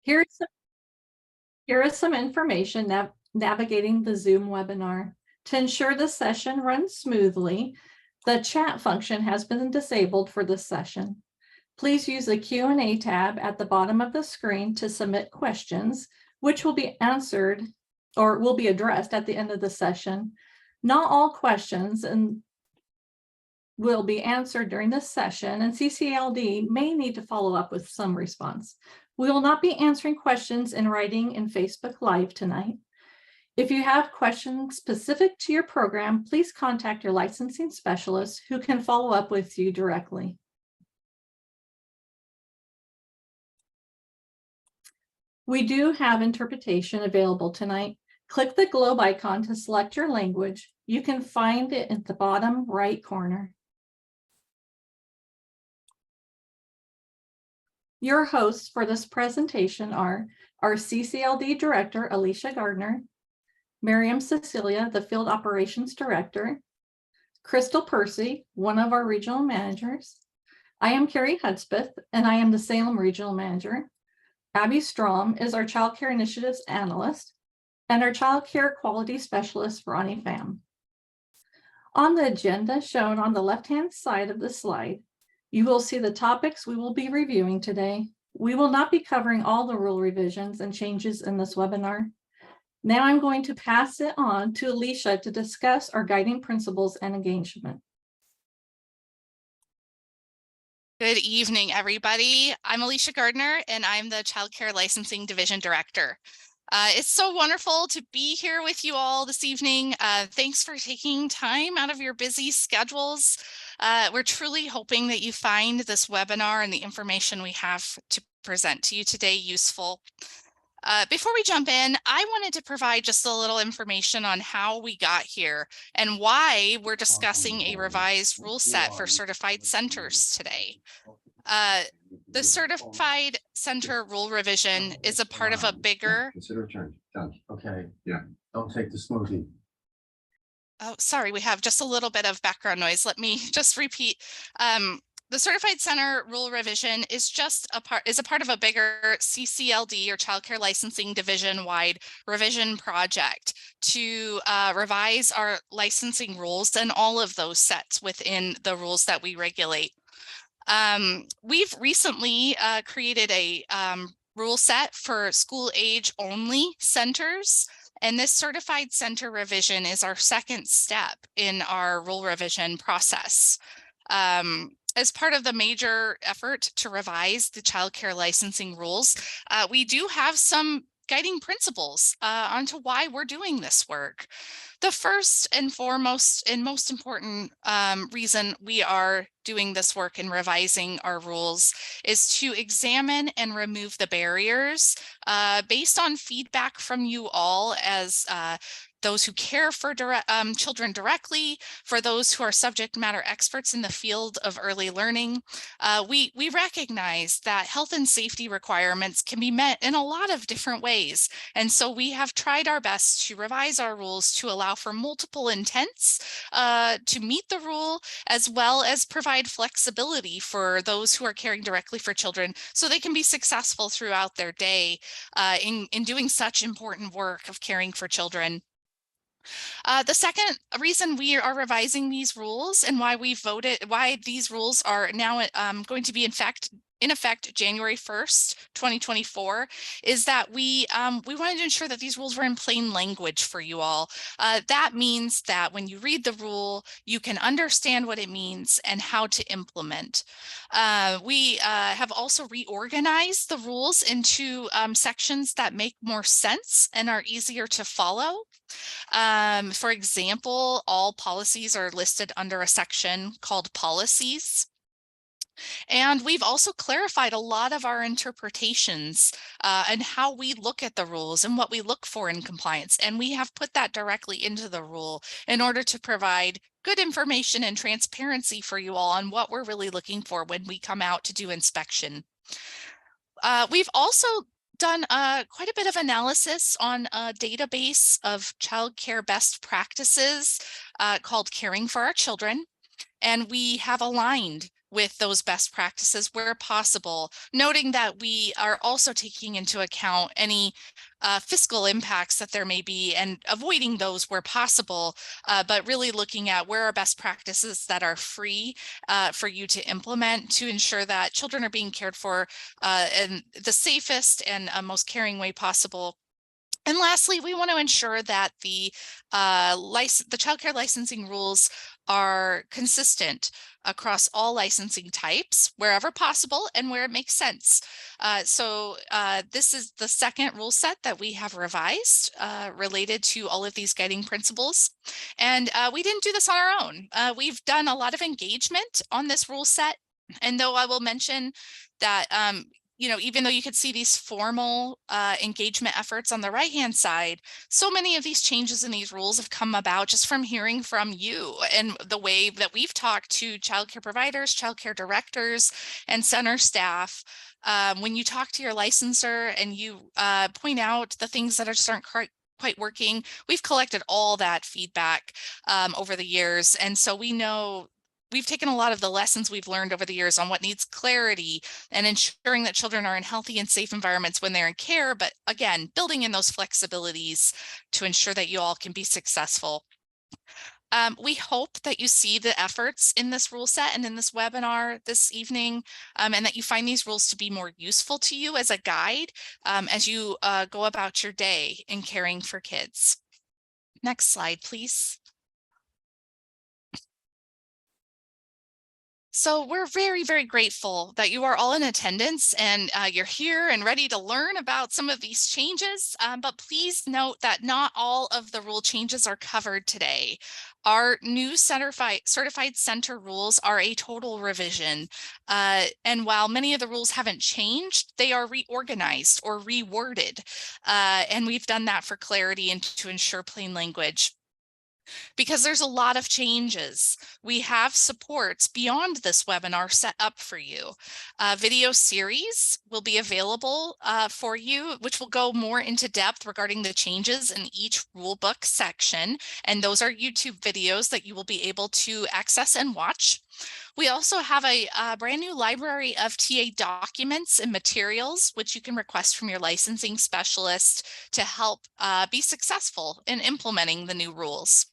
Here is some, here is some information navigating the Zoom webinar. To ensure the session runs smoothly, the chat function has been disabled for this session. Please use the Q&A tab at the bottom of the screen to submit questions, which will be answered or will be addressed at the end of the session. Not all questions will be answered during this session, and CCLD may need to follow up with some response. We will not be answering questions in writing in Facebook Live tonight. If you have questions specific to your program, please contact your licensing specialist who can follow up with you directly. We do have interpretation available tonight. Click the globe icon to select your language. You can find it at the bottom right corner. Your hosts for this presentation are our CCLD Director, Alicia Gardner, Miriam Cecilia, the Field Operations Director, Crystal Percy, one of our regional managers. I am Carrie Hudspeth, and I am the Salem Regional Manager. Abby Strom is our Child Care Initiatives Analyst, and our Child Care Quality Specialist, Ronnie Pham. On the agenda shown on the left-hand side of the slide, you will see the topics we will be reviewing today. We will not be covering all the rule revisions and changes in this webinar. Now I'm going to pass it on to Alicia to discuss our guiding principles and engagement. Good evening, everybody. I'm Alicia Gardner, and I'm the Child Care Licensing Division Director. It's so wonderful to be here with you all this evening. Thanks for taking time out of your busy schedules. We're truly hoping that you find this webinar and the information we have to present to you today useful. Before we jump in, I wanted to provide just a little information on how we got here and why we're discussing a revised rule set for certified centers today. The certified center rule revision is a part of a bigger. Consider adjourned. Done. Okay. Yeah. Don't take the smoothie. Oh, sorry, we have just a little bit of background noise. Let me just repeat. The Certified Center Rule Revision is a part of a bigger CCLD or Child Care Licensing Division-wide revision project to revise our licensing rules and all of those sets within the rules that we regulate. We've recently created a rule set for school age only centers. And this certified center revision is our second step in our rule revision process. As part of the major effort to revise the child care licensing rules, we do have some guiding principles onto why we're doing this work. The first and foremost and most important reason we are doing this work and revising our rules is to examine and remove the barriers based on feedback from you all as those who care for children directly, for those who are subject matter experts in the field of early learning. We recognize that health and safety requirements can be met in a lot of different ways. And so we have tried our best to revise our rules to allow for multiple intents to meet the rule, as well as provide flexibility for those who are caring directly for children so they can be successful throughout their day in doing such important work of caring for children. The second reason we are revising these rules and why these rules are now going to be in effect January 1st, 2024, is that we wanted to ensure that these rules were in plain language for you all. That means that when you read the rule, you can understand what it means and how to implement. We have also reorganized the rules into sections that make more sense and are easier to follow. For example, all policies are listed under a section called policies. And we've also clarified a lot of our interpretations and how we look at the rules and what we look for in compliance. And we have put that directly into the rule in order to provide good information and transparency for you all on what we're really looking for when we come out to do inspection. We've also done quite a bit of analysis on a database of childcare best practices called Caring for Our Children, and we have aligned with those best practices where possible, noting that we are also taking into account any fiscal impacts that there may be and avoiding those where possible, but really looking at where are best practices that are free for you to implement to ensure that children are being cared for in the safest and most caring way possible. And lastly, we want to ensure that the childcare licensing rules are consistent across all licensing types wherever possible and where it makes sense. So this is the second rule set that we have revised related to all of these guiding principles. And we didn't do this on our own. We've done a lot of engagement on this rule set. And though I will mention that you know, even though you could see these formal engagement efforts on the right-hand side, so many of these changes in these rules have come about just from hearing from you and the way that we've talked to childcare providers, childcare directors, and center staff. When you talk to your licensor and you point out the things that just aren't quite working, we've collected all that feedback over the years. And so we know we've taken a lot of the lessons we've learned over the years on what needs clarity and ensuring that children are in healthy and safe environments when they're in care, but again, building in those flexibilities to ensure that you all can be successful. We hope that you see the efforts in this rule set and in this webinar this evening, and that you find these rules to be more useful to you as a guide as you go about your day in caring for kids. Next slide, please. So we're very, very grateful that you are all in attendance and you're here and ready to learn about some of these changes. But please note that not all of the rule changes are covered today. Our new certified center rules are a total revision. And while many of the rules haven't changed, they are reorganized or reworded. And we've done that for clarity and to ensure plain language. Because there's a lot of changes. We have supports beyond this webinar set up for you. Video series will be available for you, which will go more into depth regarding the changes in each rulebook section. And those are YouTube videos that you will be able to access and watch. We also have a brand new library of TA documents and materials, which you can request from your licensing specialist to help be successful in implementing the new rules.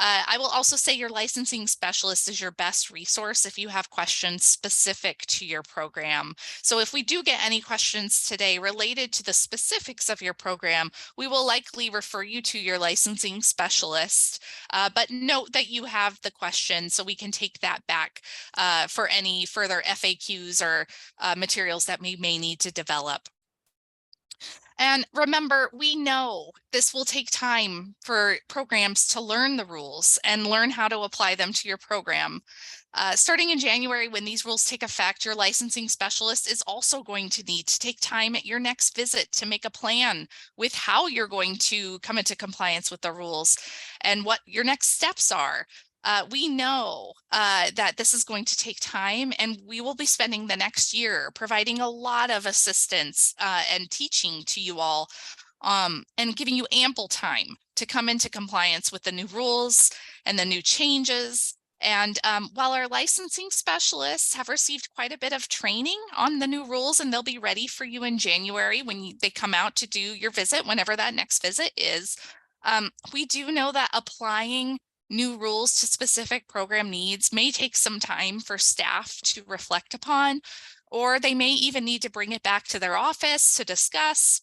I will also say your licensing specialist is your best resource if you have questions specific to your program. So if we do get any questions today related to the specifics of your program, we will likely refer you to your licensing specialist. But note that you have the question so we can take that back for any further FAQs or materials that we may need to develop. And remember, we know this will take time for programs to learn the rules and learn how to apply them to your program. Starting in January, when these rules take effect, your licensing specialist is also going to need to take time at your next visit to make a plan with how you're going to come into compliance with the rules and what your next steps are. We know that this is going to take time, and we will be spending the next year providing a lot of assistance and teaching to you all and giving you ample time to come into compliance with the new rules and the new changes. And while our licensing specialists have received quite a bit of training on the new rules, and they'll be ready for you in January when they come out to do your visit, whenever that next visit is, we do know that applying new rules to specific program needs may take some time for staff to reflect upon, or they may even need to bring it back to their office to discuss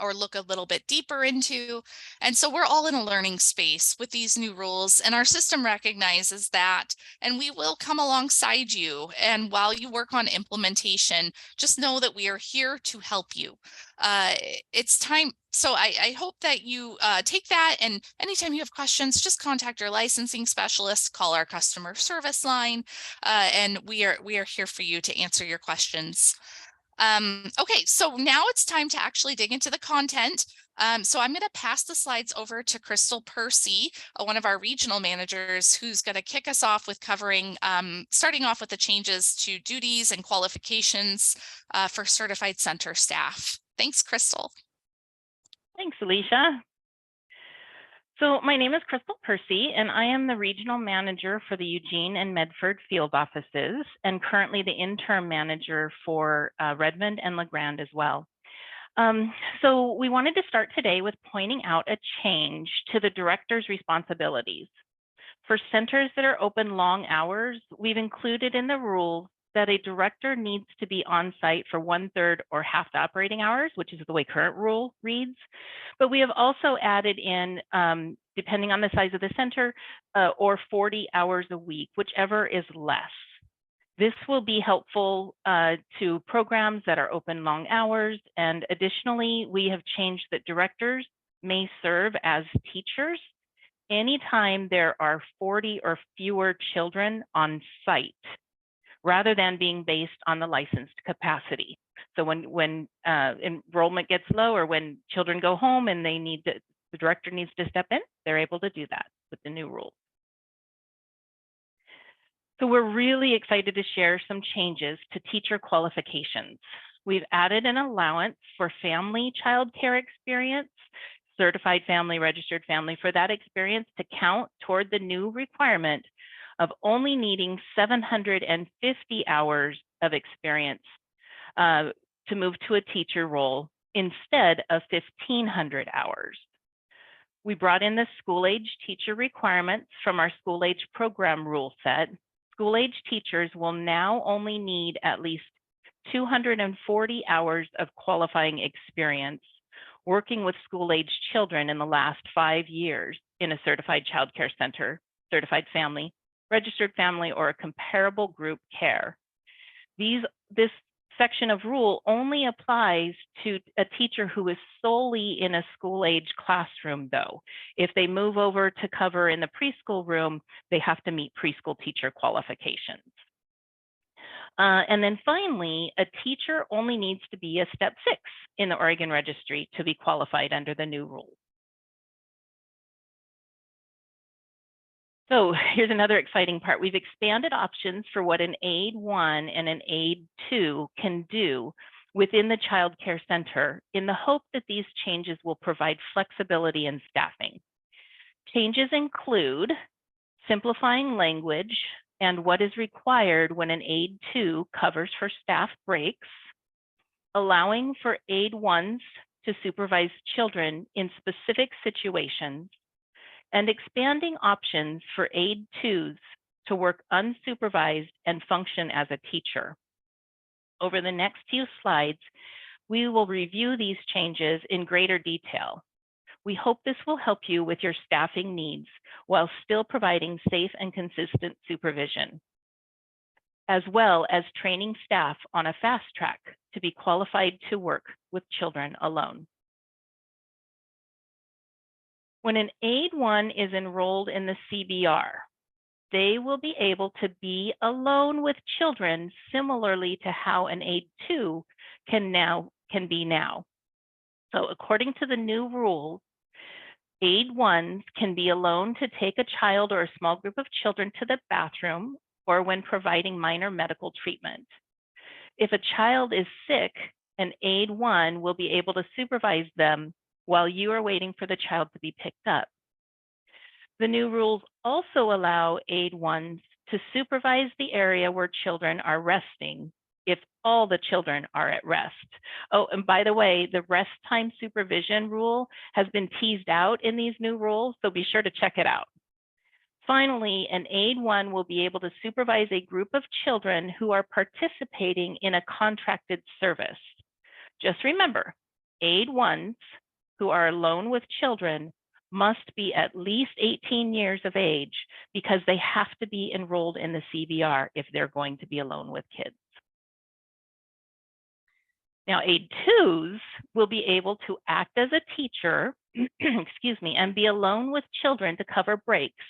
or look a little bit deeper into. And so we're all in a learning space with these new rules, and our system recognizes that, and we will come alongside you. And while you work on implementation, just know that we are here to help you. It's time. So I hope that you take that, and anytime you have questions, just contact your licensing specialist, call our customer service line, and we are here for you to answer your questions. Okay, so now it's time to actually dig into the content. So I'm going to pass the slides over to Crystal Percy, one of our regional managers, who's going to kick us off with covering, starting off with the changes to duties and qualifications for certified center staff. Thanks, Crystal. Thanks, Alicia. So my name is Crystal Percy, and I am the regional manager for the Eugene and Medford field offices, and currently the interim manager for Redmond and LeGrand as well. So we wanted to start today with pointing out a change to the director's responsibilities. For centers that are open long hours, we've included in the rules that a director needs to be on site for 1/3 or half the operating hours, which is the way current rule reads. But we have also added in, depending on the size of the center, or 40 hours a week, whichever is less. This will be helpful to programs that are open long hours. And additionally, we have changed that directors may serve as teachers anytime there are 40 or fewer children on site, rather than being based on the licensed capacity. So when enrollment gets low or when children go home and the director needs to step in, they're able to do that with the new rules. So we're really excited to share some changes to teacher qualifications. We've added an allowance for family child care experience, certified family, registered family, for that experience to count toward the new requirement of only needing 750 hours of experience to move to a teacher role instead of 1,500 hours. We brought in the school age teacher requirements from our school age program rule set. School age teachers will now only need at least 240 hours of qualifying experience working with school age children in the last 5 years in a certified child care center, certified family, registered family, or a comparable group care. This section of rule only applies to a teacher who is solely in a school age classroom though. If they move over to cover in the preschool room, they have to meet preschool teacher qualifications. And then finally, a teacher only needs to be a step 6 in the Oregon Registry to be qualified under the new rule. So here's another exciting part. We've expanded options for what an Aide 1 and an Aide 2 can do within the child care center in the hope that these changes will provide flexibility in staffing. Changes include simplifying language and what is required when an Aide 2 covers for staff breaks, allowing for Aide 1s to supervise children in specific situations, and expanding options for Aide 2s to work unsupervised and function as a teacher. Over the next few slides, we will review these changes in greater detail. We hope this will help you with your staffing needs while still providing safe and consistent supervision, as well as training staff on a fast track to be qualified to work with children alone. When an Aide 1 is enrolled in the CBR, they will be able to be alone with children similarly to how an Aide 2 can be now. So according to the new rules, Aide 1s can be alone to take a child or a small group of children to the bathroom or when providing minor medical treatment. If a child is sick, an Aide 1 will be able to supervise them while you are waiting for the child to be picked up. The new rules also allow Aide 1s to supervise the area where children are resting if all the children are at rest. Oh, and by the way, the rest time supervision rule has been teased out in these new rules, so be sure to check it out. Finally, an Aide 1 will be able to supervise a group of children who are participating in a contracted service. Just remember, Aide 1s who are alone with children must be at least 18 years of age because they have to be enrolled in the CBR if they're going to be alone with kids. Now, Aide 2s will be able to act as a teacher, excuse me, and be alone with children to cover breaks.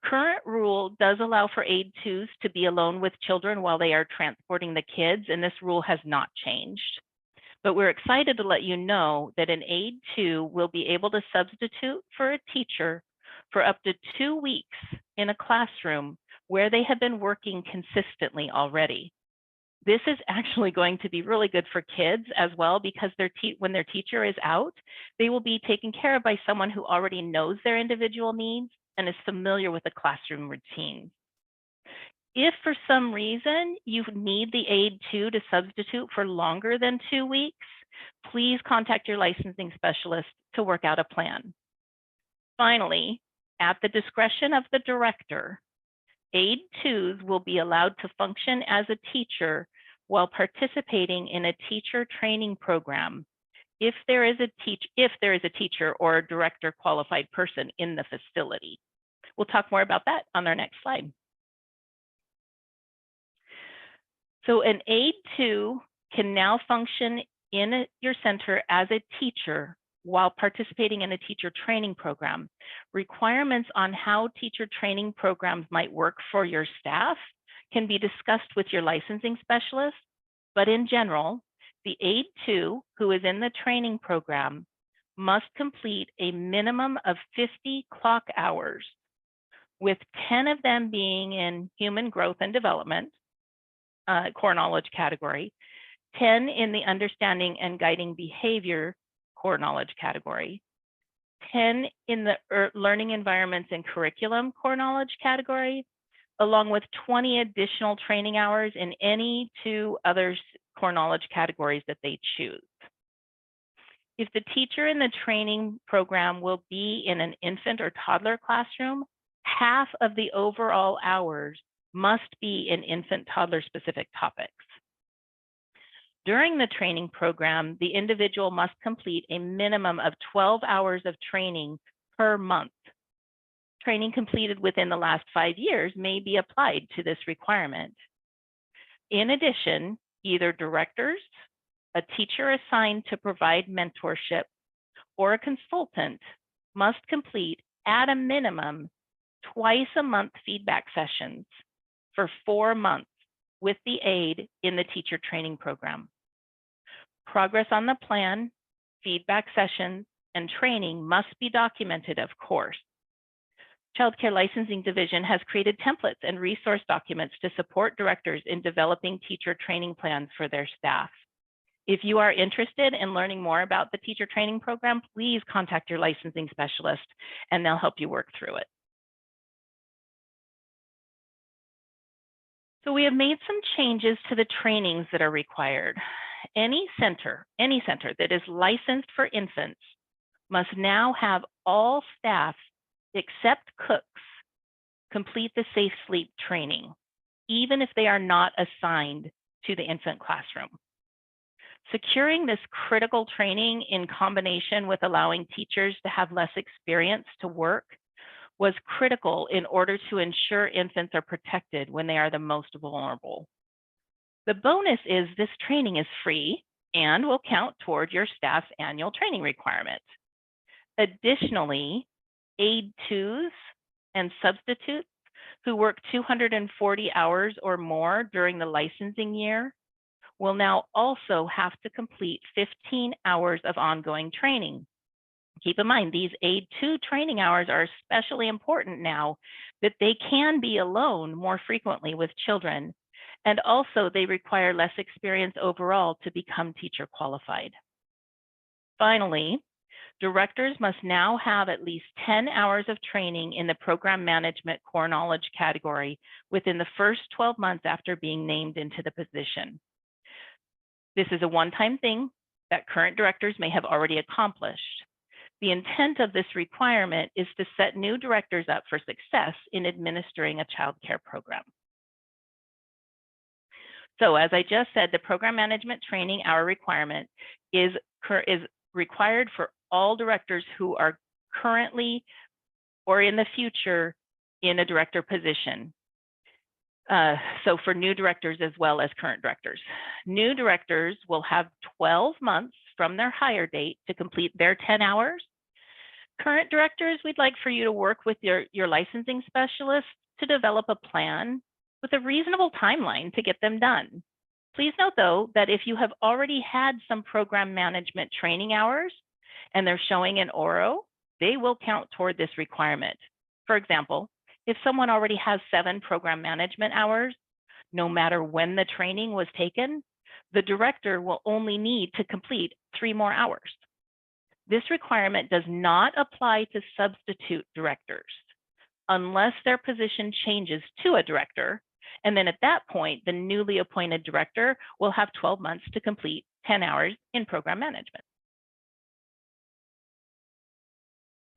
Current rule does allow for Aide 2s to be alone with children while they are transporting the kids, and this rule has not changed. But we're excited to let you know that an Aide 2 will be able to substitute for a teacher for up to 2 weeks in a classroom where they have been working consistently already. This is actually going to be really good for kids as well, because when their teacher is out, they will be taken care of by someone who already knows their individual needs and is familiar with the classroom routine. If for some reason you need the aid 2 to substitute for longer than 2 weeks, please contact your licensing specialist to work out a plan. Finally, at the discretion of the director, aid 2s will be allowed to function as a teacher while participating in a teacher training program if there is a teacher or a director qualified person in the facility. We'll talk more about that on our next slide. So an aid 2 can now function in your center as a teacher while participating in a teacher training program. Requirements on how teacher training programs might work for your staff can be discussed with your licensing specialist, but in general, the aid 2 who is in the training program must complete a minimum of 50 clock hours, with 10 of them being in human growth and development, core knowledge category, 10 in the understanding and guiding behavior core knowledge category, 10 in the learning environments and curriculum core knowledge category, along with 20 additional training hours in any 2 other core knowledge categories that they choose. If the teacher in the training program will be in an infant or toddler classroom, half of the overall hours must be in infant toddler specific topics. During the training program, the individual must complete a minimum of 12 hours of training per month. Training completed within the last 5 years may be applied to this requirement. In addition, either directors, a teacher assigned to provide mentorship, or a consultant must complete at a minimum twice a month feedback sessions for 4 months with the aid in the teacher training program. Progress on the plan, feedback sessions, and training must be documented, of course. Child Care Licensing Division has created templates and resource documents to support directors in developing teacher training plans for their staff. If you are interested in learning more about the teacher training program, please contact your licensing specialist and they'll help you work through it. So we have made some changes to the trainings that are required. Any center that is licensed for infants must now have all staff except cooks complete the Safe Sleep training, even if they are not assigned to the infant classroom. Securing this critical training in combination with allowing teachers to have less experience to work was critical in order to ensure infants are protected when they are the most vulnerable. The bonus is this training is free and will count toward your staff's annual training requirement. Additionally, aid 2s and substitutes who work 240 hours or more during the licensing year will now also have to complete 15 hours of ongoing training. Keep in mind, these aid 2 training hours are especially important now that they can be alone more frequently with children, and also they require less experience overall to become teacher qualified. Finally, directors must now have at least 10 hours of training in the program management core knowledge category within the first 12 months after being named into the position. This is a one-time thing that current directors may have already accomplished. The intent of this requirement is to set new directors up for success in administering a child care program. So as I just said, the program management training hour requirement is required for all directors who are currently or in the future in a director position. So for new directors as well as current directors. New directors will have 12 months from their hire date to complete their 10 hours. Current directors, we'd like for you to work with your licensing specialist to develop a plan with a reasonable timeline to get them done. Please note though, that if you have already had some program management training hours and they're showing an ORO, they will count toward this requirement. For example, if someone already has 7 program management hours, no matter when the training was taken, the director will only need to complete 3 more hours. This requirement does not apply to substitute directors unless their position changes to a director. And then at that point, the newly appointed director will have 12 months to complete 10 hours in program management.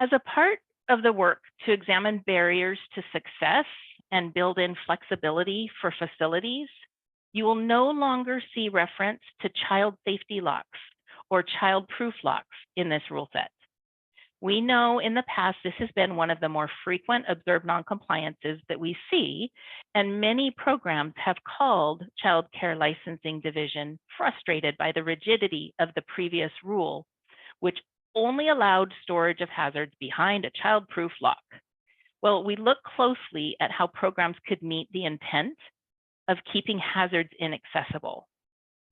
As a part of the work to examine barriers to success and build in flexibility for facilities, you will no longer see reference to child safety locks or child-proof locks in this rule set. We know in the past this has been one of the more frequent observed noncompliances that we see, and many programs have called Child Care Licensing Division frustrated by the rigidity of the previous rule, which only allowed storage of hazards behind a child-proof lock. Well, we look closely at how programs could meet the intent of keeping hazards inaccessible,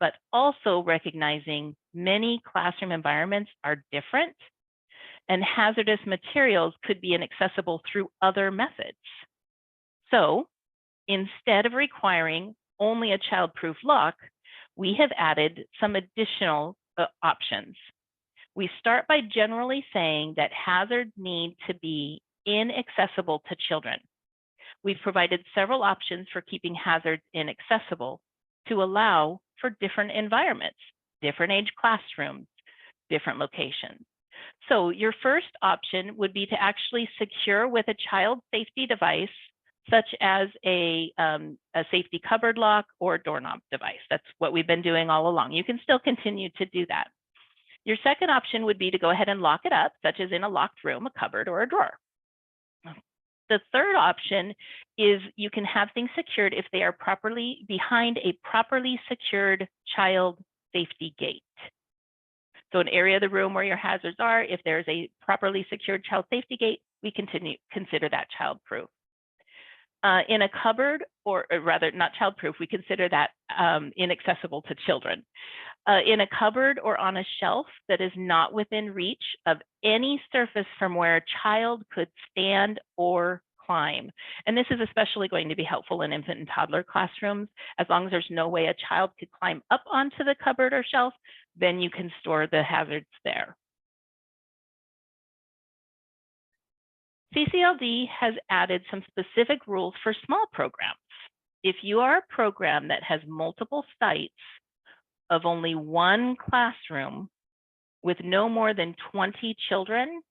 but also recognizing many classroom environments are different and hazardous materials could be inaccessible through other methods. So instead of requiring only a child-proof lock, we have added some additional options. We start by generally saying that hazards need to be inaccessible to children. We've provided several options for keeping hazards inaccessible to allow for different environments, different age classrooms, different locations. So your first option would be to actually secure with a child safety device, such as a safety cupboard lock or doorknob device. That's what we've been doing all along. You can still continue to do that. Your second option would be to go ahead and lock it up, such as in a locked room, a cupboard, or a drawer. The third option is you can have things secured if they are properly behind a properly secured child safety gate. So an area of the room where your hazards are, if there's a properly secured child safety gate, we consider that child-proof. In a cupboard, or rather not child-proof, we consider that inaccessible to children. In a cupboard or on a shelf that is not within reach of any surface from where a child could stand or climb. And this is especially going to be helpful in infant and toddler classrooms. As long as there's no way a child could climb up onto the cupboard or shelf, then you can store the hazards there. CCLD has added some specific rules for small programs. If you are a program that has multiple sites of only one classroom with no more than 20 children,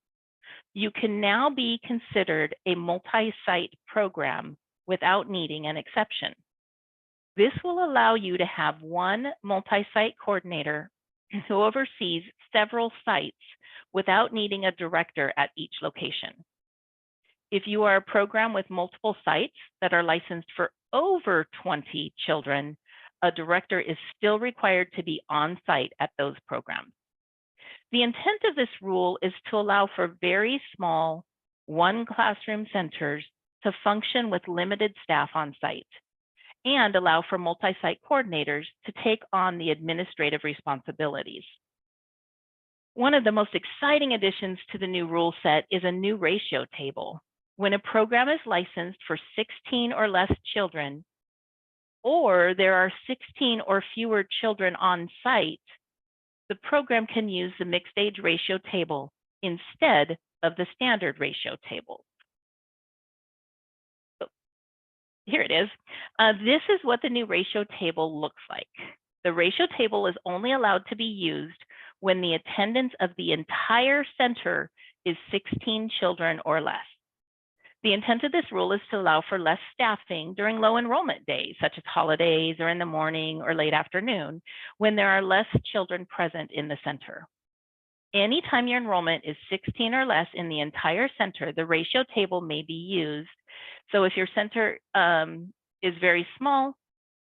you can now be considered a multi-site program without needing an exception. This will allow you to have one multi-site coordinator who oversees several sites without needing a director at each location. If you are a program with multiple sites that are licensed for over 20 children, a director is still required to be on site at those programs. The intent of this rule is to allow for very small one classroom centers to function with limited staff on site and allow for multi-site coordinators to take on the administrative responsibilities. One of the most exciting additions to the new rule set is a new ratio table. When a program is licensed for 16 or less children, or there are 16 or fewer children on site, the program can use the mixed age ratio table instead of the standard ratio table. So here it is. This is what the new ratio table looks like. The ratio table is only allowed to be used when the attendance of the entire center is 16 children or less. The intent of this rule is to allow for less staffing during low enrollment days, such as holidays or in the morning or late afternoon, when there are less children present in the center. Anytime your enrollment is 16 or less in the entire center, the ratio table may be used. So if your center is very small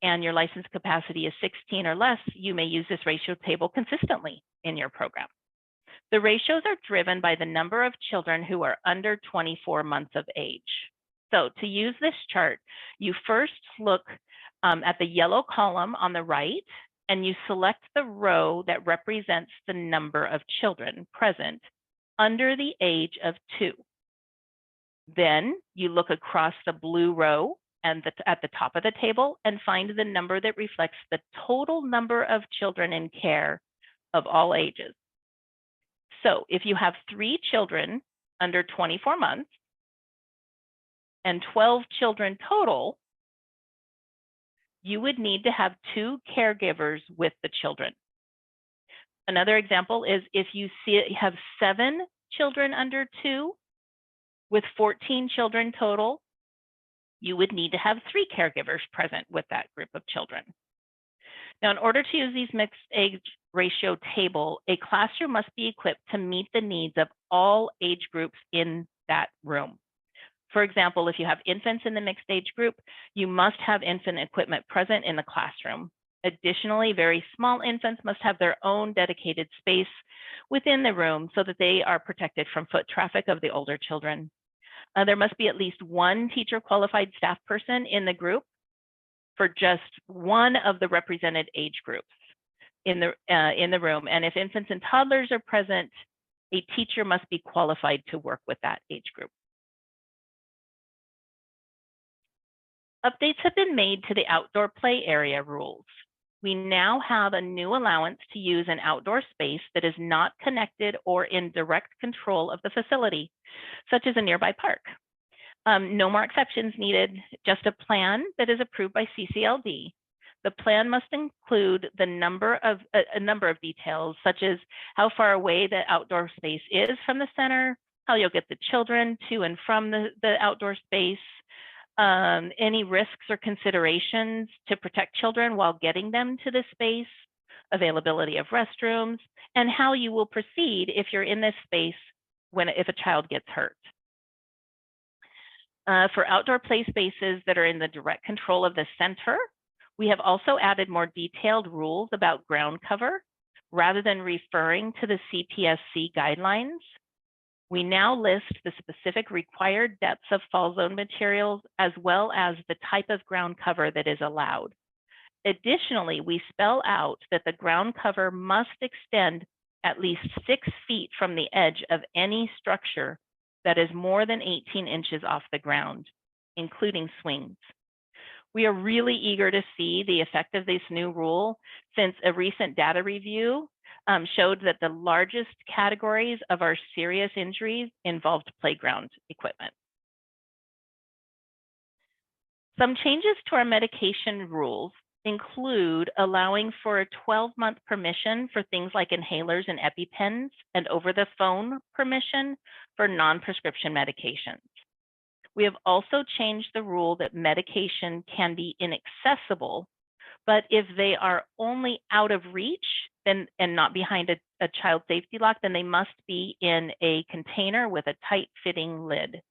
and your license capacity is 16 or less, you may use this ratio table consistently in your program. The ratios are driven by the number of children who are under 24 months of age. So to use this chart, you first look at the yellow column on the right, and you select the row that represents the number of children present under the age of 2. Then you look across the blue row and at the top of the table and find the number that reflects the total number of children in care of all ages. So if you have 3 children under 24 months and 12 children total, you would need to have 2 caregivers with the children. Another example is if you have 7 children under 2 with 14 children total, you would need to have 3 caregivers present with that group of children. Now, in order to use these mixed age ratio table, a classroom must be equipped to meet the needs of all age groups in that room. For example, if you have infants in the mixed age group, you must have infant equipment present in the classroom. Additionally, very small infants must have their own dedicated space within the room so that they are protected from foot traffic of the older children. There must be at least 1 teacher qualified staff person in the group for just one of the represented age groups in the room. And if infants and toddlers are present, a teacher must be qualified to work with that age group. Updates have been made to the outdoor play area rules. We now have a new allowance to use an outdoor space that is not connected or in direct control of the facility, such as a nearby park. No more exceptions needed, just a plan that is approved by CCLD. The plan must include a number of details, such as how far away the outdoor space is from the center, how you'll get the children to and from the outdoor space, any risks or considerations to protect children while getting them to the space, availability of restrooms, and how you will proceed if you're in this space if a child gets hurt. For outdoor play spaces that are in the direct control of the center, we have also added more detailed rules about ground cover rather than referring to the CPSC guidelines. We now list the specific required depths of fall zone materials as well as the type of ground cover that is allowed. Additionally, we spell out that the ground cover must extend at least 6 feet from the edge of any structure that is more than 18 inches off the ground, including swings. We are really eager to see the effect of this new rule since a recent data review showed that the largest categories of our serious injuries involved playground equipment. Some changes to our medication rules include allowing for a 12-month permission for things like inhalers and EpiPens and over-the-phone permission for non-prescription medications. We have also changed the rule that medication can be inaccessible, but if they are only out of reach and not behind a child safety lock, then they must be in a container with a tight-fitting lid.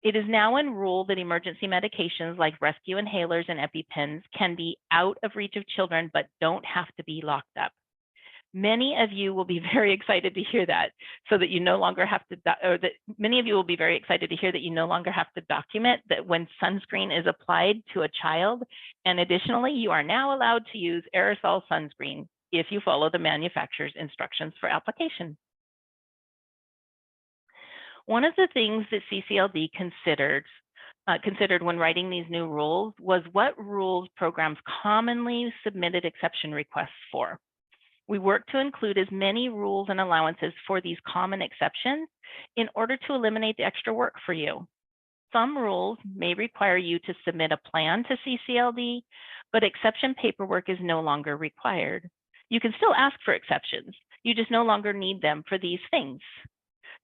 It is now in rule that emergency medications like rescue inhalers and EpiPens can be out of reach of children, but don't have to be locked up. Many of you will be very excited to hear that, so that you no longer have to, many of you will be very excited to hear that you no longer have to document that when sunscreen is applied to a child. And additionally, you are now allowed to use aerosol sunscreen if you follow the manufacturer's instructions for application. One of the things that CCLD considered when writing these new rules was what rules programs commonly submitted exception requests for. We worked to include as many rules and allowances for these common exceptions in order to eliminate the extra work for you. Some rules may require you to submit a plan to CCLD, but exception paperwork is no longer required. You can still ask for exceptions. You just no longer need them for these things.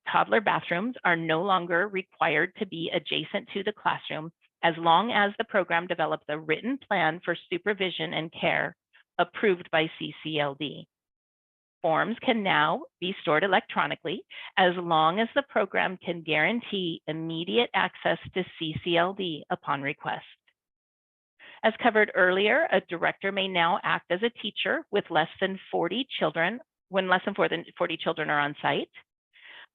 Toddler bathrooms are no longer required to be adjacent to the classroom as long as the program develops a written plan for supervision and care approved by CCLD. Forms can now be stored electronically as long as the program can guarantee immediate access to CCLD upon request. As covered earlier, a director may now act as a teacher with less than 40 children when less than 40 children are on site.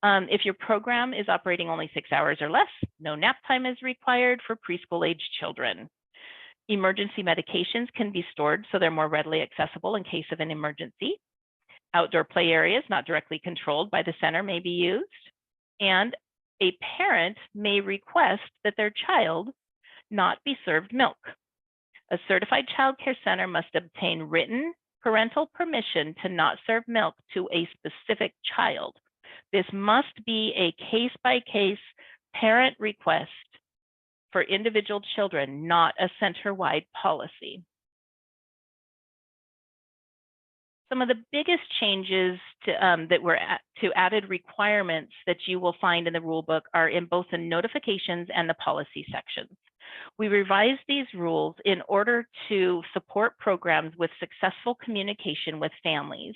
If your program is operating only 6 hours or less, no nap time is required for preschool-age children. Emergency medications can be stored so they're more readily accessible in case of an emergency. Outdoor play areas not directly controlled by the center may be used. And a parent may request that their child not be served milk. A certified child care center must obtain written parental permission to not serve milk to a specific child. This must be a case-by-case parent request for individual children, not a center-wide policy. Some of the biggest changes to added requirements that you will find in the rulebook are in both the notifications and the policy sections. We revised these rules in order to support programs with successful communication with families,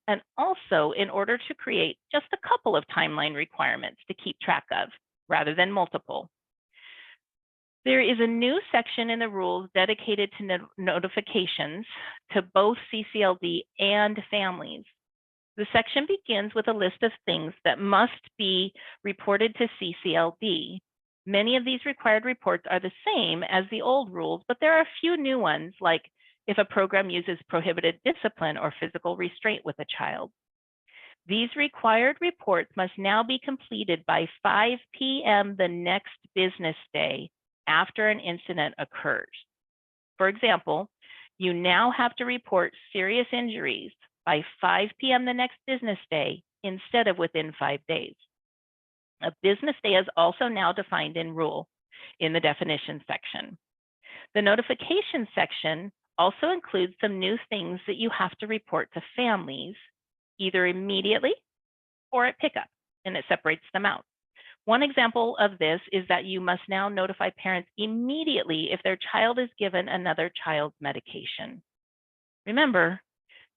and also in order to create just a couple of timeline requirements to keep track of, rather than multiple. There is a new section in the rules dedicated to notifications to both CCLD and families. The section begins with a list of things that must be reported to CCLD. Many of these required reports are the same as the old rules, but there are a few new ones, like if a program uses prohibited discipline or physical restraint with a child. These required reports must now be completed by 5 p.m. the next business day after an incident occurs. For example, you now have to report serious injuries by 5 p.m. the next business day instead of within 5 days. A business day is also now defined in rule in the definition section. The notification section also includes some new things that you have to report to families, either immediately or at pickup, and it separates them out. One example of this is that you must now notify parents immediately if their child is given another child's medication. Remember,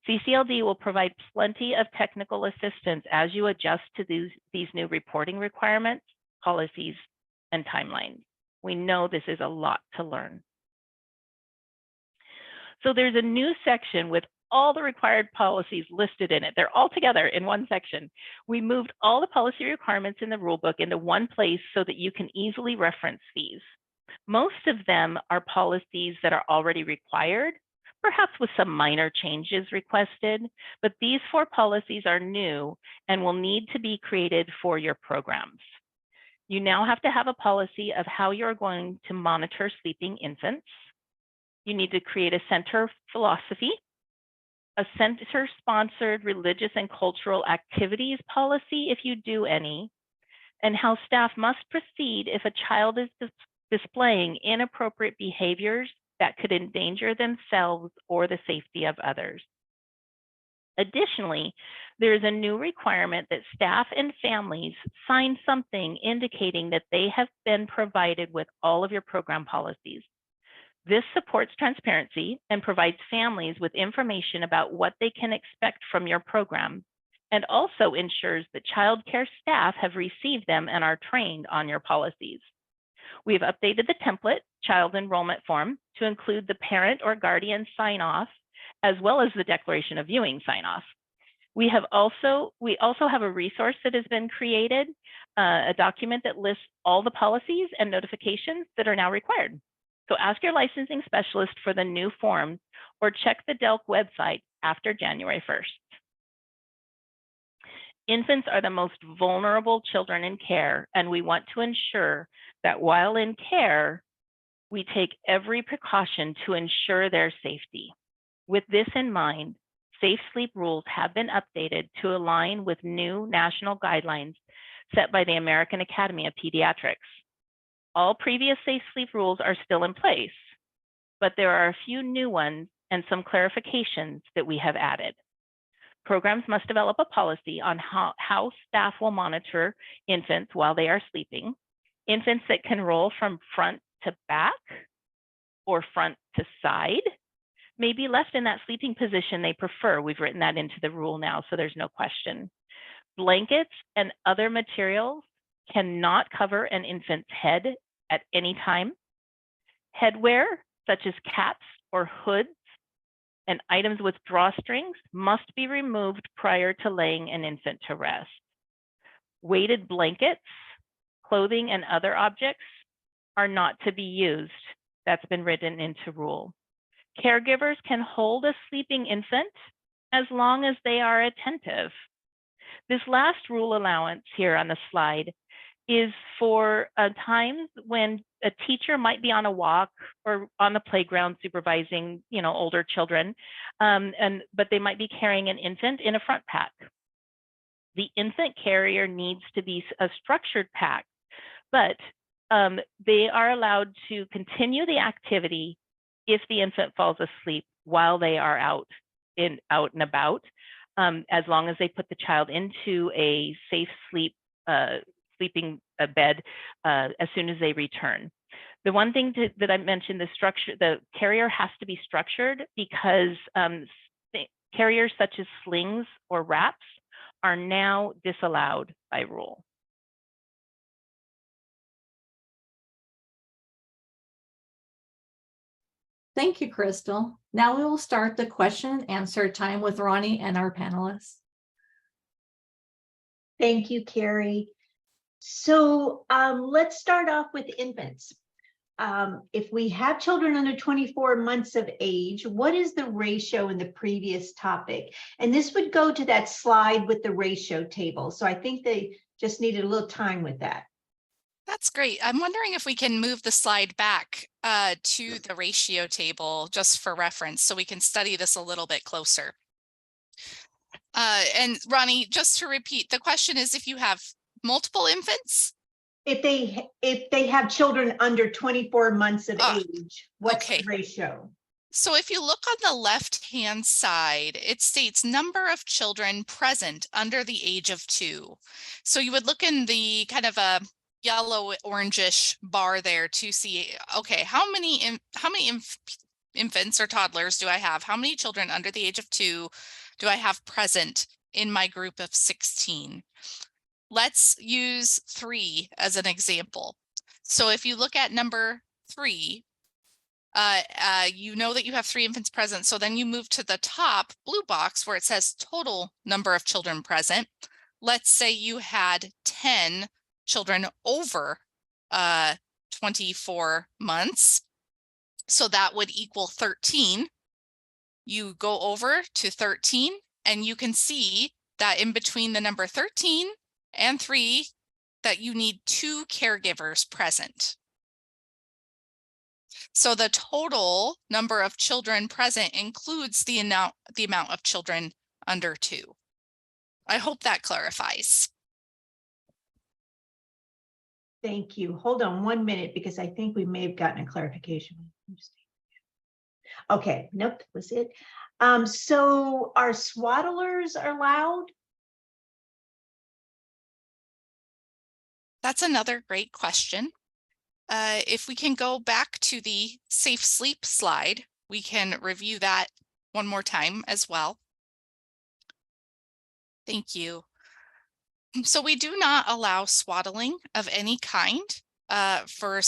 CCLD will provide plenty of technical assistance as you adjust to these new reporting requirements, policies, and timelines. We know this is a lot to learn. So there's a new section with all the required policies listed in it. They're all together in one section. We moved all the policy requirements in the rulebook into one place so that you can easily reference these. Most of them are policies that are already required, perhaps with some minor changes requested, but these 4 policies are new and will need to be created for your programs. You now have to have a policy of how you're going to monitor sleeping infants. You need to create a center philosophy, a center-sponsored religious and cultural activities policy if you do any, and how staff must proceed if a child is displaying inappropriate behaviors that could endanger themselves or the safety of others. Additionally, there is a new requirement that staff and families sign something indicating that they have been provided with all of your program policies. This supports transparency and provides families with information about what they can expect from your program, and also ensures that child care staff have received them and are trained on your policies. We've updated the template child enrollment form to include the parent or guardian sign-off, as well as the declaration of viewing sign-off. We also have a resource that has been created, a document that lists all the policies and notifications that are now required. So ask your licensing specialist for the new forms or check the DELC website after January 1st. Infants are the most vulnerable children in care, and we want to ensure that while in care, we take every precaution to ensure their safety. With this in mind, safe sleep rules have been updated to align with new national guidelines set by the American Academy of Pediatrics. All previous safe sleep rules are still in place, but there are a few new ones and some clarifications that we have added. Programs must develop a policy on how staff will monitor infants while they are sleeping. Infants that can roll from front to back or front to side may be left in that sleeping position they prefer. We've written that into the rule now, so there's no question. Blankets and other materials cannot cover an infant's head at any time. Headwear, such as caps or hoods, and items with drawstrings must be removed prior to laying an infant to rest. Weighted blankets, clothing, and other objects are not to be used. That's been written into rule. Caregivers can hold a sleeping infant as long as they are attentive. This last rule allowance here on the slide is for times when a teacher might be on a walk or on the playground supervising, older children, but they might be carrying an infant in a front pack. The infant carrier needs to be a structured pack, but they are allowed to continue the activity if the infant falls asleep while they are out and about, as long as they put the child into a safe sleeping bed as soon as they return. The one thing that I mentioned, the carrier has to be structured because carriers such as slings or wraps are now disallowed by rule. Thank you, Crystal. Now we will start the question and answer time with Ronnie and our panelists. Thank you, Carrie. So let's start off with infants. If we have children under 24 months of age, what is the ratio in the previous topic? And this would go to that slide with the ratio table. So I think they just needed a little time with that. That's great. I'm wondering if we can move the slide back to the ratio table just for reference so we can study this a little bit closer. And Ronnie, just to repeat, the question is if you have multiple infants? If they have children under 24 months of age, what's the ratio? So if you look on the left-hand side, it states number of children present under the age of 2. So you would look in the kind of a yellow orangish bar there to see, okay, how many infants or toddlers do I have? How many children under the age of 2 do I have present in my group of 16? Let's use 3 as an example. So if you look at number 3, you know that you have 3 infants present. So then you move to the top blue box where it says total number of children present. Let's say you had 10 children over 24 months. So that would equal 13. You go over to 13 and you can see that in between the number 13 and 3 that you need 2 caregivers present. So the total number of children present includes the amount of children under 2. I hope that clarifies. Thank you. Hold on 1 minute because I think we may have gotten a clarification. Okay, nope, that was it. So are swaddlers allowed? That's another great question. If we can go back to the safe sleep slide, we can review that one more time as well. Thank you. So we do not allow swaddling of any kind for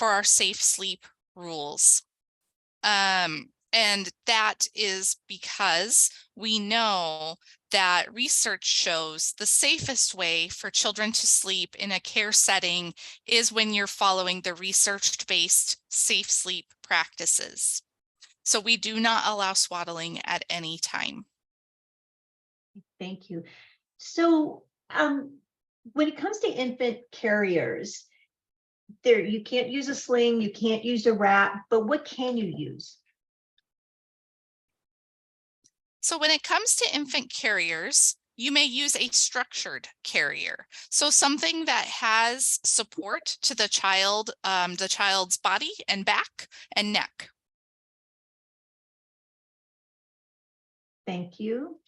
our safe sleep rules. And that is because we know that research shows the safest way for children to sleep in a care setting is when you're following the research-based safe sleep practices. So we do not allow swaddling at any time. Thank you. So when it comes to infant carriers, you can't use a sling, you can't use a wrap, but what can you use? So when it comes to infant carriers, you may use a structured carrier. So something that has support to the child's body and back and neck. Thank you.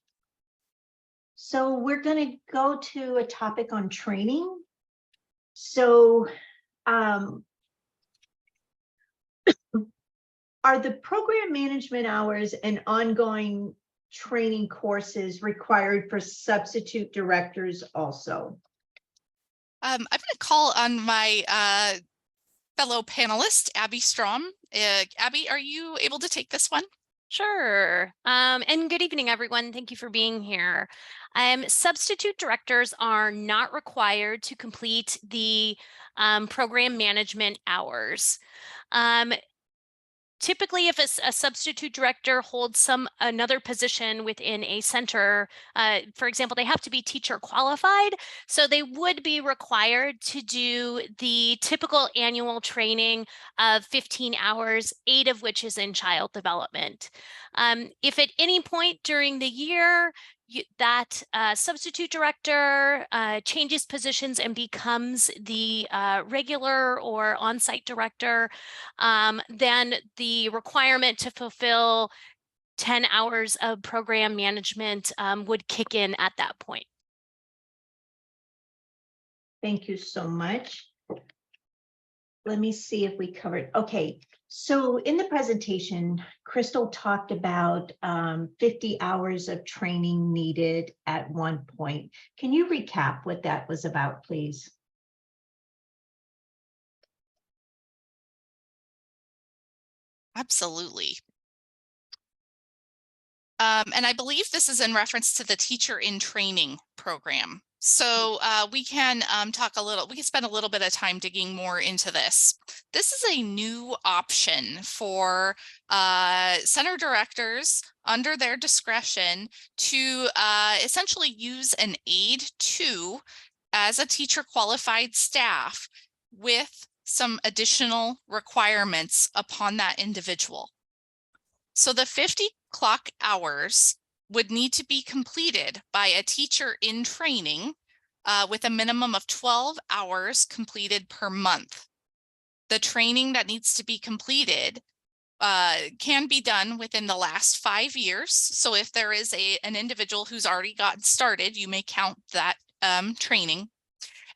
So we're going to go to a topic on training. So are the program management hours and ongoing training courses required for substitute directors also? I'm going to call on my fellow panelist, Abby Strom. Abby, are you able to take this one? Sure. And good evening, everyone. Thank you for being here. Substitute directors are not required to complete the program management hours. Typically, if a substitute director holds another position within a center, for example, they have to be teacher qualified, so they would be required to do the typical annual training of 15 hours, 8 of which is in child development. If at any point during the year that substitute director changes positions and becomes the regular or on-site director, then the requirement to fulfill 10 hours of program management would kick in at that point. Thank you so much. Let me see if we covered. Okay, so in the presentation, Crystal talked about 50 hours of training needed at one point. Can you recap what that was about, please? Absolutely. And I believe this is in reference to the Teacher in Training program. So we can spend a little bit of time digging more into this. This is a new option for center directors under their discretion to essentially use an aide to, as a teacher qualified staff, with some additional requirements upon that individual. So the 50 clock hours would need to be completed by a teacher in training with a minimum of 12 hours completed per month. The training that needs to be completed can be done within the last 5 years. So if there is an individual who's already gotten started, you may count that training.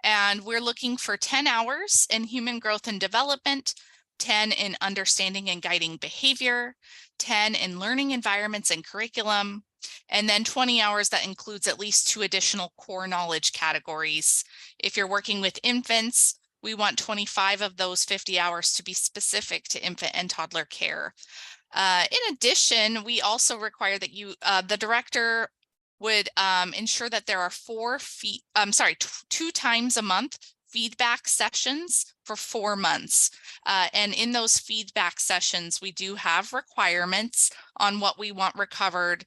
And we're looking for 10 hours in human growth and development, 10 in understanding and guiding behavior, 10 in learning environments and curriculum, and then 20 hours that includes at least 2 additional core knowledge categories. If you're working with infants, we want 25 of those 50 hours to be specific to infant and toddler care. In addition, we also require that the director would ensure that there are 2 times a month feedback sessions for 4 months. And in those feedback sessions, we do have requirements on what we want covered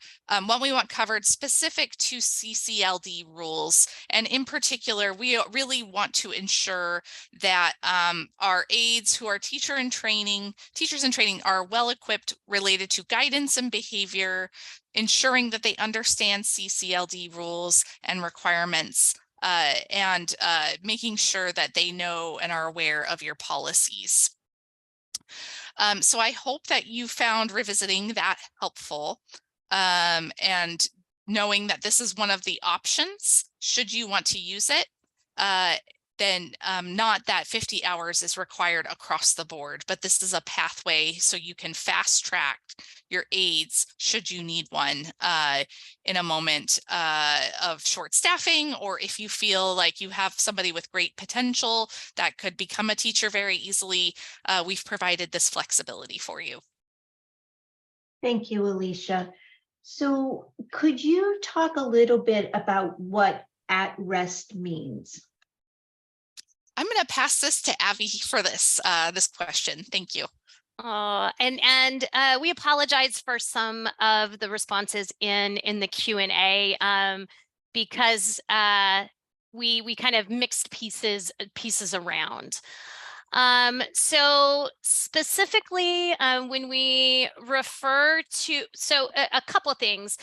specific to CCLD rules. And in particular, we really want to ensure that our aides who are teachers in training are well equipped related to guidance and behavior, ensuring that they understand CCLD rules and requirements, and making sure that they know and are aware of your policies. So I hope that you found revisiting that helpful, and knowing that this is one of the options should you want to use it. Then not that 50 hours is required across the board, but this is a pathway so you can fast track your aides should you need one in a moment of short staffing, or if you feel like you have somebody with great potential that could become a teacher very easily, we've provided this flexibility for you. Thank you, Alicia. So could you talk a little bit about what at rest means? I'm going to pass this to Abby for this question. Thank you. And we apologize for some of the responses in the Q&A because we kind of mixed pieces around. So specifically, when we refer to, a couple of things,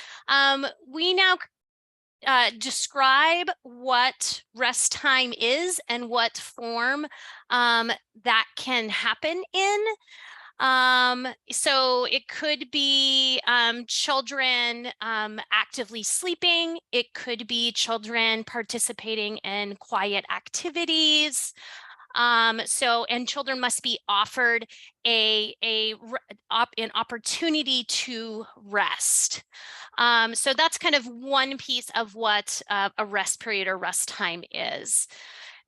we now describe what rest time is and what form that can happen in. So it could be children actively sleeping. It could be children participating in quiet activities. And children must be offered an opportunity to rest. So that's kind of one piece of what a rest period or rest time is.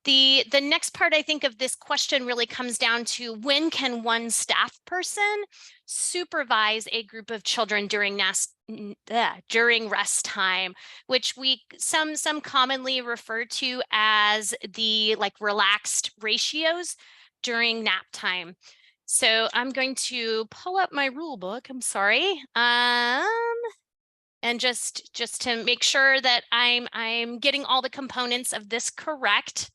The next part, I think, of this question really comes down to when can one staff person supervise a group of children during rest time, which some commonly refer to as the relaxed ratios during nap time. So I'm going to pull up my rule book. I'm sorry. And just to make sure that I'm getting all the components of this correct.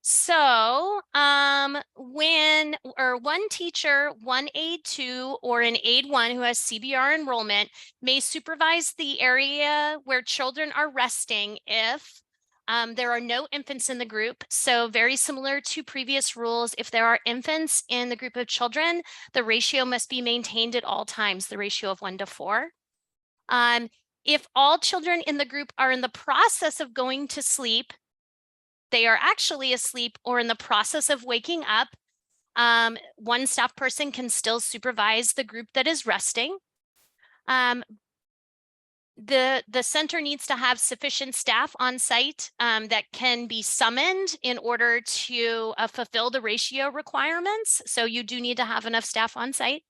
So when one teacher, one aide 2 or an aide 1 who has CBR enrollment may supervise the area where children are resting if there are no infants in the group. So very similar to previous rules, if there are infants in the group of children, the ratio must be maintained at all times, the ratio of 1 to 4. If all children in the group are in the process of going to sleep, they are actually asleep or in the process of waking up, one staff person can still supervise the group that is resting. The center needs to have sufficient staff on site that can be summoned in order to fulfill the ratio requirements. So you do need to have enough staff on site.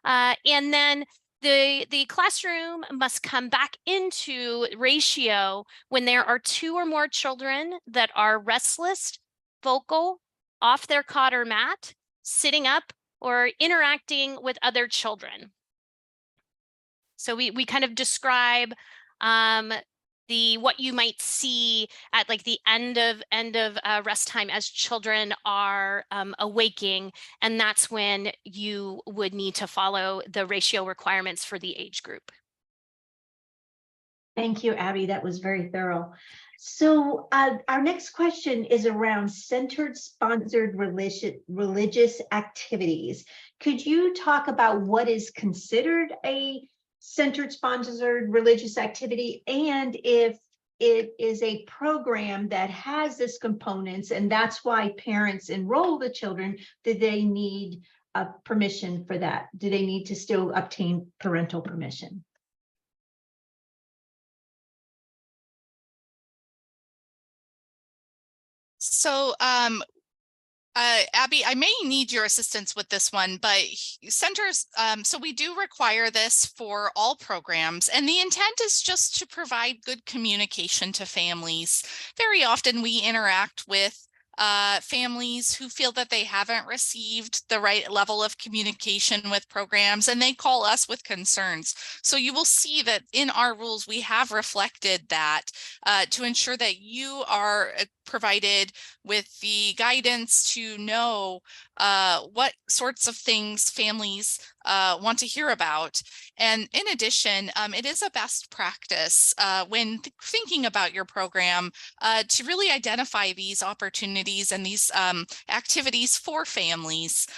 And then the classroom must come back into ratio when there are 2 or more children that are restless, vocal, off their cot or mat, sitting up, or interacting with other children. So we kind of describe what you might see at like the end of rest time as children are awaking, and that's when you would need to follow the ratio requirements for the age group. Thank you, Abby. That was very thorough. So our next question is around centered sponsored religious activities. Could you talk about what is considered a centered sponsored religious activity, and if it is a program that has this components and that's why parents enroll the children, do they need permission for that? Do they need to still obtain parental permission? So Abby, I may need your assistance with this one, but centers, so we do require this for all programs, and the intent is just to provide good communication to families. Very often we interact with families who feel that they haven't received the right level of communication with programs, and they call us with concerns. So you will see that in our rules, we have reflected that to ensure that you are provided with the guidance to know what sorts of things families want to hear about. And in addition, it is a best practice when thinking about your program to really identify these opportunities and these activities for families.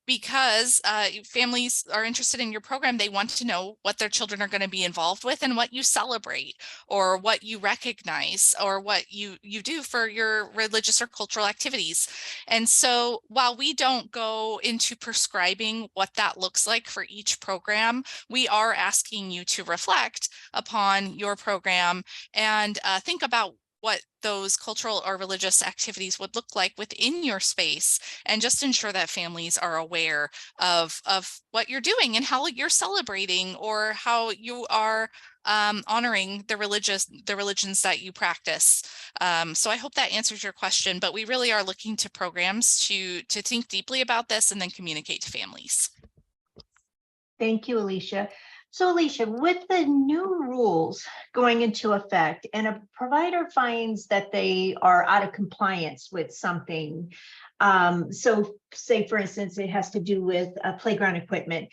Because families are interested in your program, they want to know what their children are going to be involved with and what you celebrate or what you recognize or what you do for your religious or cultural activities. And so while we don't go into prescribing what that looks like for each program, we are asking you to reflect upon your program and think about what those cultural or religious activities would look like within your space, and just ensure that families are aware of what you're doing and how you're celebrating or how you are honoring the religions that you practice. So I hope that answers your question, but we really are looking to programs to think deeply about this and then communicate to families. Thank you, Alicia. So Alicia, with the new rules going into effect and a provider finds that they are out of compliance with something, so say for instance, it has to do with playground equipment,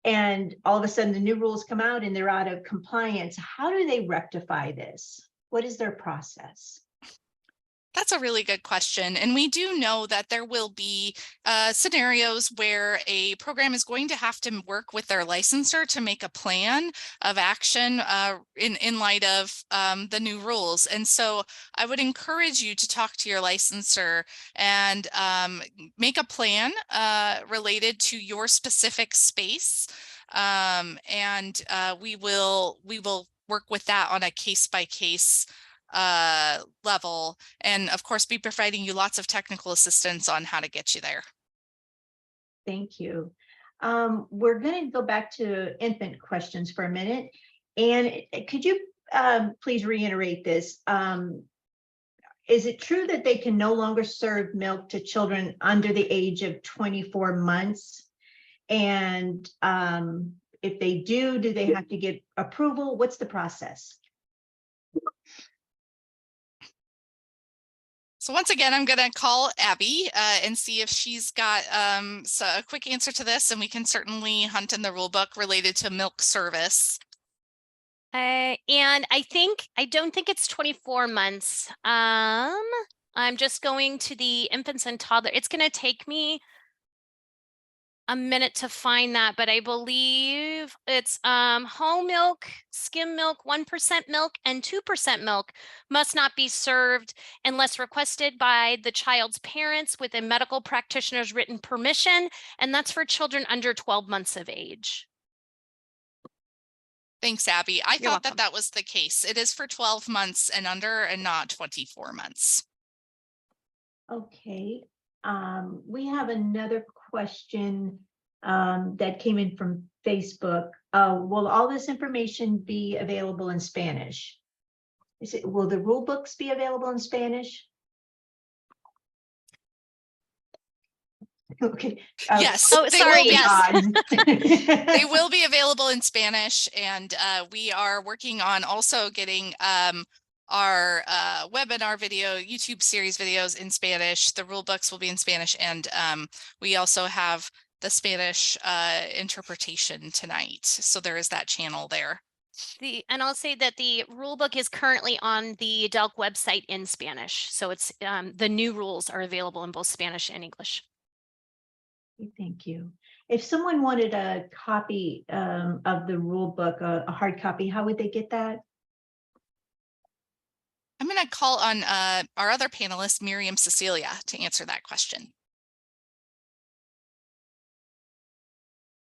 and all of a sudden the new rules come out and they're out of compliance, how do they rectify this? What is their process? That's a really good question. And we do know that there will be scenarios where a program is going to have to work with their licensor to make a plan of action in light of the new rules. And so I would encourage you to talk to your licensor and make a plan related to your specific space. And we will work with that on a case-by-case level, and of course be providing you lots of technical assistance on how to get you there. Thank you. We're going to go back to infant questions for a minute, and could you please reiterate this? is it true that they can no longer serve milk to children under the age of 24 months? And if they do they have to get approval? What's the process? So once again, I'm going to call Abby and see if she's got a quick answer to this, and we can certainly hunt in the rule book related to milk service. And I don't think it's 24 months. I'm just going to the infants and toddler. It's going to take me a minute to find that, but I believe it's whole milk, skim milk, 1% milk, and 2% milk must not be served unless requested by the child's parents with a medical practitioner's written permission, and that's for children under 12 months of age. Thanks, Abby. I You're thought welcome. that was the case. It is for 12 months and under, and not 24 months. Okay, we have another question that came in from Facebook. Will all this information be available in Spanish? Will the rule books be available in Spanish? Okay. Yes. Oh, they sorry, will be. yes. They will be available in Spanish, and we are working on also getting our webinar video, YouTube series videos in Spanish. The rule books will be in Spanish, and we also have the Spanish interpretation tonight. So there is that channel there. And I'll say that the rule book is currently on the DELC website in Spanish. So it's the new rules are available in both Spanish and English. Thank you. If someone wanted a copy of the rule book, a hard copy, how would they get that? I'm going to call on our other panelist, Miriam Cecilia, to answer that question.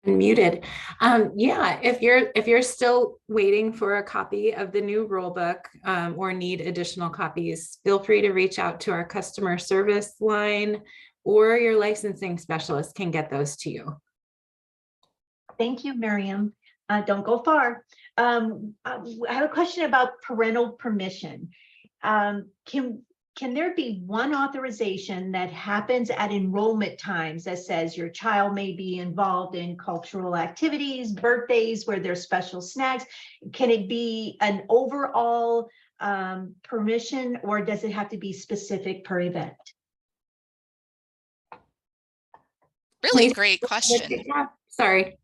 Muted. Yeah, if you're still waiting for a copy of the new rule book or need additional copies, feel free to reach out to our customer service line, or your licensing specialist can get those to you. Thank you, Miriam. Don't go far. I have a question about parental permission. Can there be one authorization that happens at enrollment times that says your child may be involved in cultural activities, birthdays where there's special snacks? Can it be an overall permission, or does it have to be specific per event? Really Please. great question. Yeah, sorry.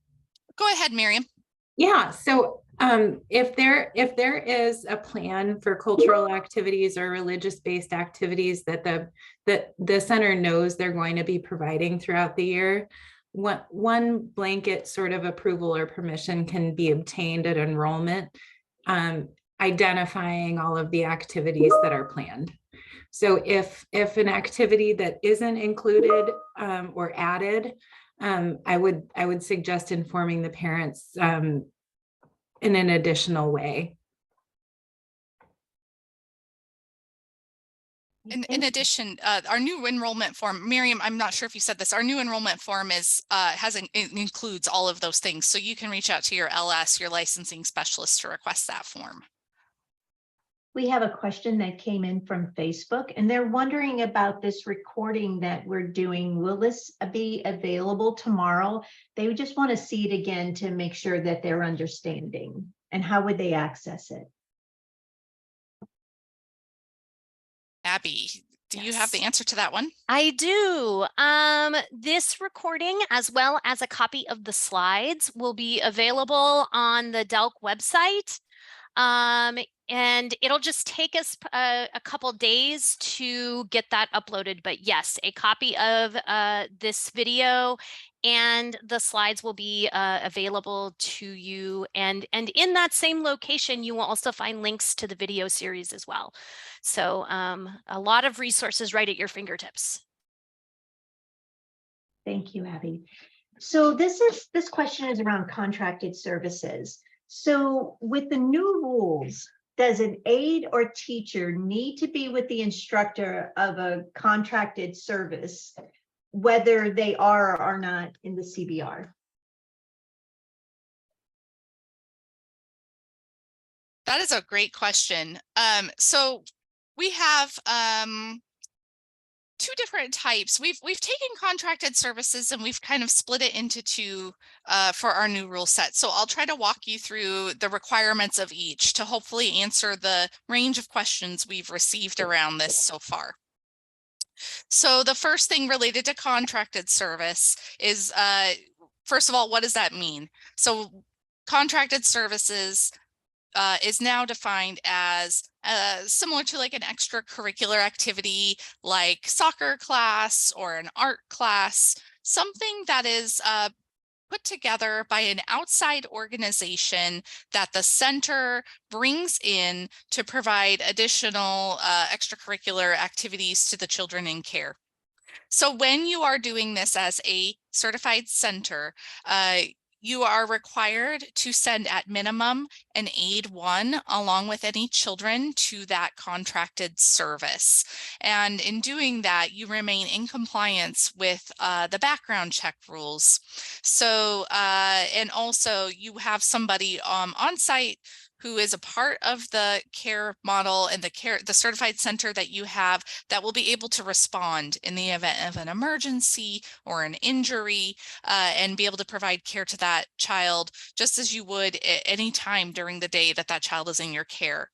Go ahead, Miriam. Yeah, so if there is a plan for cultural activities or religious-based activities that the center knows they're going to be providing throughout the year, one blanket sort of approval or permission can be obtained at enrollment, identifying all of the activities that are planned. So if an activity that isn't included or added, I would suggest informing the parents in an additional way. In addition, our new enrollment form, Miriam, I'm not sure if you said this, our new enrollment form is it includes all of those things. So you can reach out to your LS, your licensing specialist, to request that form. We have a question that came in from Facebook, and they're wondering about this recording that we're doing. Will this be available tomorrow? They would just want to see it again to make sure that they're understanding. And how would they access it? Abby, do you have the answer to that one? I do. This recording, as well as a copy of the slides, will be available on the DELC website. And it'll just take us a couple days to get that uploaded. But yes, a copy of this video and the slides will be available to you. And in that same location, you will also find links to the video series as well. So a lot of resources right at your fingertips. Thank you, Abby. So this question is around contracted services. So with the new rules, does an aide or teacher need to be with the instructor of a contracted service, whether they are or are not in the CBR? That is a great question. So we have two different types. We've taken contracted services and we've kind of split it into two for our new rule set. So I'll try to walk you through the requirements of each to hopefully answer the range of questions we've received around this so far. So the first thing related to contracted service is, first of all, what does that mean? So contracted services is now defined as similar to like an extracurricular activity like soccer class or an art class, something that is put together by an outside organization that the center brings in to provide additional extracurricular activities to the children in care. So when you are doing this as a certified center, you are required to send at minimum an aid 1 along with any children to that contracted service. And in doing that, you remain in compliance with the background check rules. So, and also you have somebody on site who is a part of the care model and the certified center that you have that will be able to respond in the event of an emergency or an injury and be able to provide care to that child just as you would at any time during the day that that child is in your care.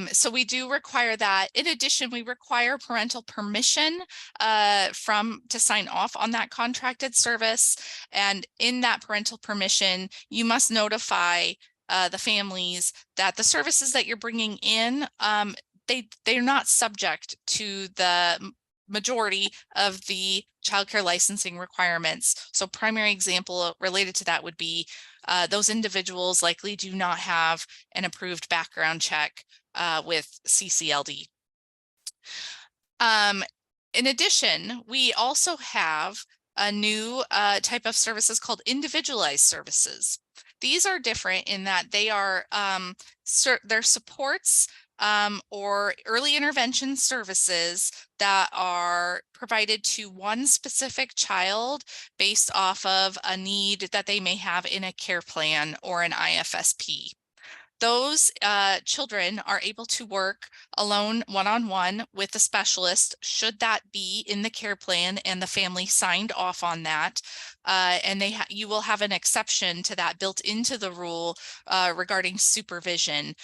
So we do require that. In addition, we require parental permission to sign off on that contracted service. And in that parental permission, you must notify the families that the services that you're bringing in, they're not subject to the majority of the childcare licensing requirements. So primary example related to that would be those individuals likely do not have an approved background check with CCLD. In addition, we also have a new type of services called individualized services. These are different in that they are their supports or early intervention services that are provided to one specific child based off of a need that they may have in a care plan or an IFSP. Those children are able to work alone one-on-one with a specialist should that be in the care plan and the family signed off on that. And you will have an exception to that built into the rule regarding supervision.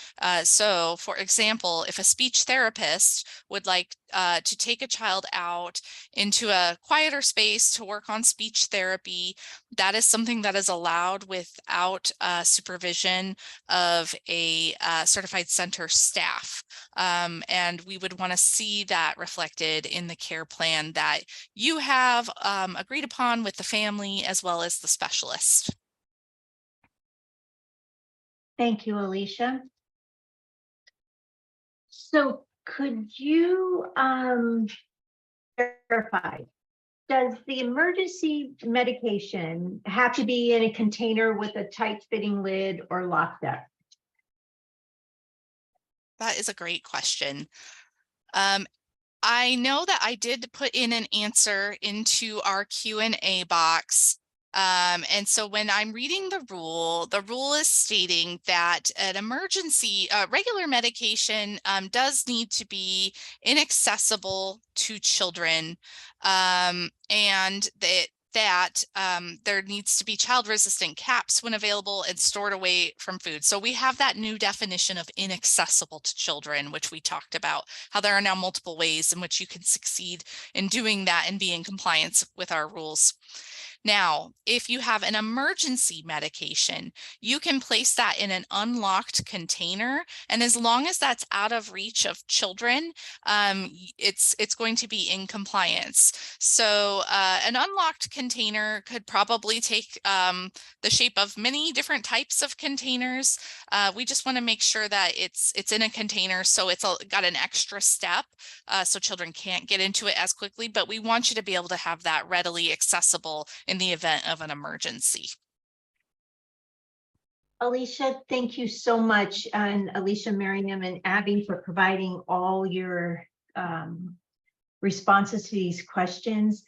So for example, if a speech therapist would like to take a child out into a quieter space to work on speech therapy, that is something that is allowed without supervision of a certified center staff. And we would want to see that reflected in the care plan that you have agreed upon with the family as well as the specialist. Thank you, Alicia. So could you verify, does the emergency medication have to be in a container with a tight fitting lid or locked up? That is a great question. I know that I did put in an answer into our Q&A box. And so when I'm reading the rule is stating that an emergency, regular medication does need to be inaccessible to children, and that there needs to be child-resistant caps when available and stored away from food. So we have that new definition of inaccessible to children, which we talked about, how there are now multiple ways in which you can succeed in doing that and be in compliance with our rules. Now, if you have an emergency medication, you can place that in an unlocked container. And as long as that's out of reach of children, it's going to be in compliance. So an unlocked container could probably take the shape of many different types of containers. We just want to make sure that it's in a container, so it's got an extra step so children can't get into it as quickly, but we want you to be able to have that readily accessible in the event of an emergency. Alicia, thank you so much. And Alicia, Miriam, and Abby for providing all your responses to these questions.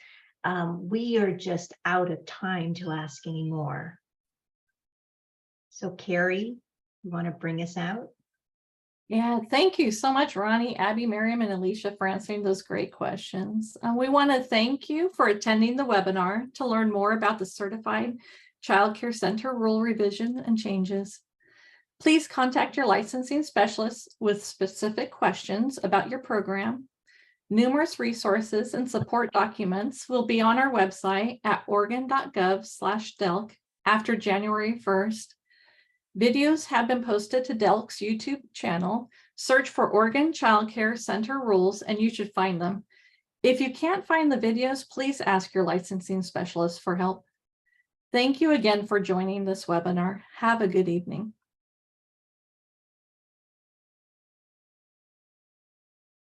We are just out of time to ask any more. So Carrie, you want to bring us out? Yeah, thank you so much, Ronnie, Abby, Miriam, and Alicia for answering those great questions. We want to thank you for attending the webinar to learn more about the Certified Child Care Center rule revision and changes. Please contact your licensing specialist with specific questions about your program. Numerous resources and support documents will be on our website at oregon.gov/delc after January 1st. Videos have been posted to DELC's YouTube channel. Search for Oregon Child Care Center rules and you should find them. If you can't find the videos, please ask your licensing specialist for help. Thank you again for joining this webinar. Have a good evening.